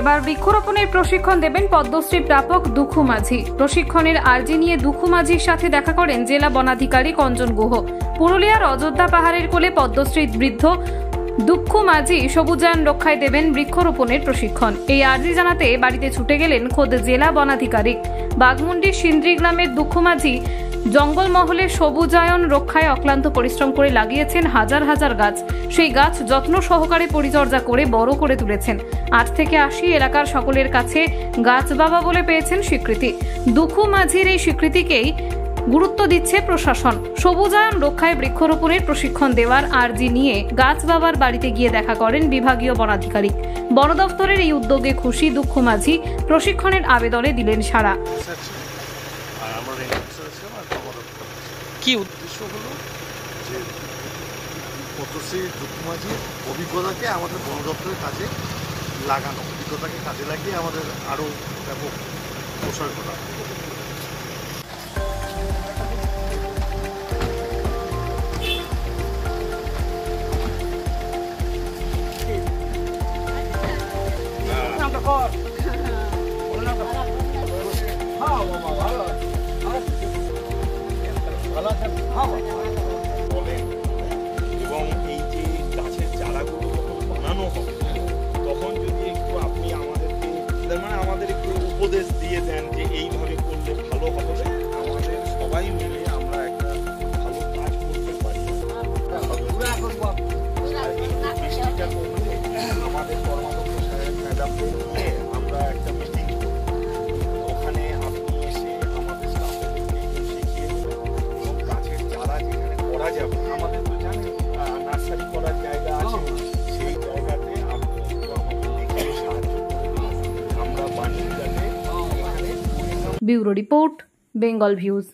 এবার বৃক্ষরোপণের প্রশিক্ষণ দেবেন পদ্মশ্রী প্রাপক দুঃখু মাঝি। প্রশিক্ষণের আর্জি নিয়ে দুঃখু মাঝির সাথে দেখা করেন জেলা বনাধিকারিক অঞ্জন গুহ। পুরুলিয়ার অযোধ্যা পাহাড়ের কোলে পদ্মশ্রী বৃদ্ধ দুঃখু মাঝি সবুজায়ন রক্ষায় দেবেন বৃক্ষরোপণের প্রশিক্ষণ। এই আর্জি জানাতে বাড়িতে ছুটে গেলেন খোদ জেলা বনাধিকারিক। বাঘমুন্ডির সিন্দ্রি গ্রামের দুঃখু মাঝি জঙ্গলমহলে সবুজায়ন রক্ষায় অক্লান্ত পরিশ্রম করে লাগিয়েছেন হাজার হাজার গাছ। সেই গাছ যত্ন সহকারে পরিচর্যা করে বড় করে তুলেছেন। 8 থেকে 80 এলাকার সকলের কাছে গাছ বাবা বলে পেয়েছেন স্বীকৃতি। দুঃখু মাঝির এই স্বীকৃতিকেই গুরুত্ব দিচ্ছে প্রশাসন। সবুজায়ন রক্ষায় বৃক্ষরোপণের প্রশিক্ষণ দেওয়ার আর্জি নিয়ে গাছ বাবার বাড়িতে গিয়ে দেখা করেন বিভাগীয় বনাধিকারিক। বন দফতরের এই উদ্যোগে খুশি দুঃখু মাঝি। প্রশিক্ষণের আবেদনে দিলেন সাড়া। কি উদ্দেশ্য হলো যে পদ্মশ্রী দুঃখু মাঝির অভিজ্ঞতাকে আমাদের বন দপ্তরের কাজে লাগানো, অভিজ্ঞতাকে কাজে লাগিয়ে আমাদের আরও ব্যাপক প্রসার করা। বলেন এবং এই যে গাছের চারাগুলো যখন বানানো হবে তখন যদি একটু আপনি আমাদেরকে আমাদের একটু উপদেশ দিয়ে দেন যে এইভাবে করলে ভালো হবে, আমাদের সবাই মিলে আমরা একটা ভালো কাজ করতে পারি। বৃষ্টিটা কমলে আমাদের কর্মাধ্যক্ষ সাহেব ম্যাডামদের নিয়ে আমরা একটা মিটিং করি, ওখানে আপনি এসে আমাদের স্টাফদেরকে শিখিয়ে দেবেন এবং গাছের চারা যেখানে করা যাবে, আমাদের তো জানেন নার্সারি করার জায়গা আছে, সেই জায়গাতে আপনি একটু আমাদের দেখে সাহায্য করবেন, আমরা বানিয়ে যাতে এখানে। Bureau report, Bengal views.